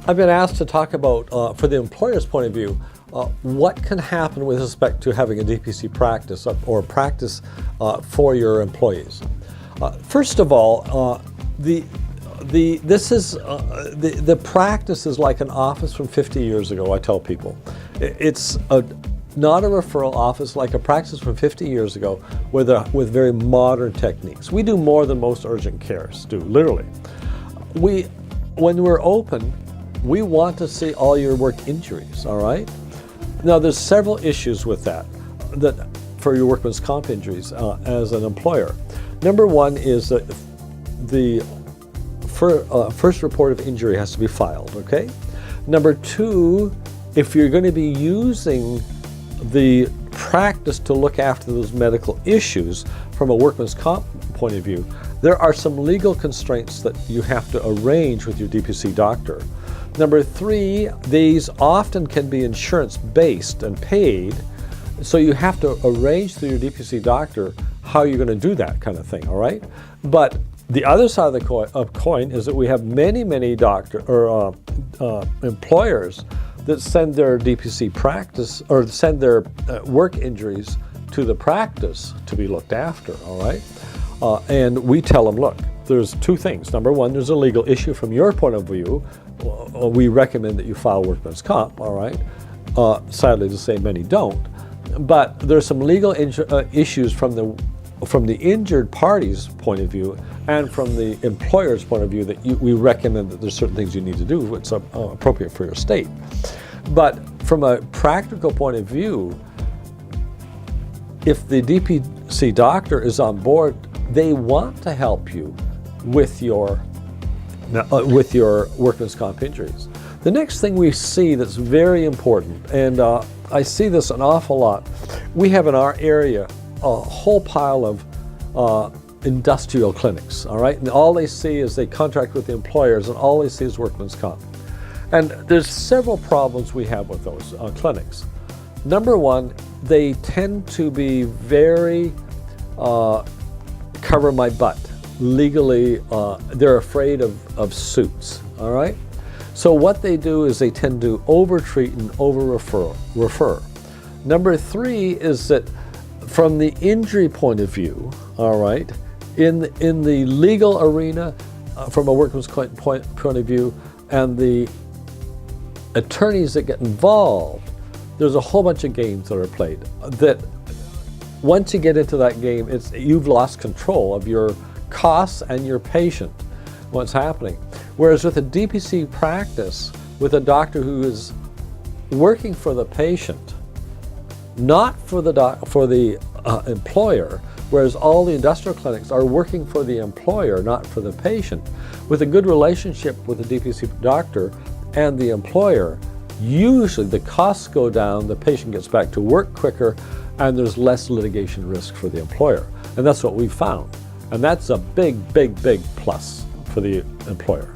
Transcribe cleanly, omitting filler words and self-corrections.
I've been asked to talk about, for the employer's point of view, what can happen with respect to having a DPC practice or practice for your employees. First of all, the practice is like an office from 50 years ago, I tell people. It's not a referral office, like a practice from 50 years ago with very modern techniques. We do more than most urgent cares do, literally. When we're open, we want to see all your work injuries, all right? Now, there's several issues with that for your workman's comp injuries as an employer. Number one is that the first report of injury has to be filed, okay? Number two, if you're going to be using the practice to look after those medical issues from a workman's comp point of view, there are some legal constraints that you have to arrange with your DPC doctor. Number three, these often can be insurance-based and paid, so you have to arrange through your DPC doctor how you're going to do that kind of thing, all right? But the other side of the coin is that we have many employers that send their DPC practice or send their work injuries to the practice to be looked after, all right? And we tell them, look, there's two things. Number one, there's a legal issue from your point of view. We recommend that you file workman's comp, all right? Sadly to say, many don't. But there's some legal issues from the injured party's point of view and from the employer's point of view that we recommend that there's certain things you need to do what's appropriate for your state. But from a practical point of view, if the DPC doctor is on board, they want to help you with your workman's comp injuries. The next thing we see that's very important, and I see this an awful lot, we have in our area a whole pile of industrial clinics, all right? And all they see is they contract with the employers, and all they see is workman's comp. And there's several problems we have with those clinics. Number one, they tend to be very cover my butt. Legally, they're afraid of suits, all right? So what they do is they tend to over-treat and over-refer. Number three is that from the injury point of view, all right, in the legal arena, from a workman's point of view, and the attorneys that get involved, there's a whole bunch of games that are played that once you get into that game, you've lost control of your costs and your patient, what's happening. Whereas with a DPC practice, with a doctor who is working for the patient, not for the employer, whereas all the industrial clinics are working for the employer, not for the patient. With a good relationship with the DPC doctor and the employer, usually the costs go down, the patient gets back to work quicker, and there's less litigation risk for the employer. And that's what we've found. And that's a big, big, big plus for the employer.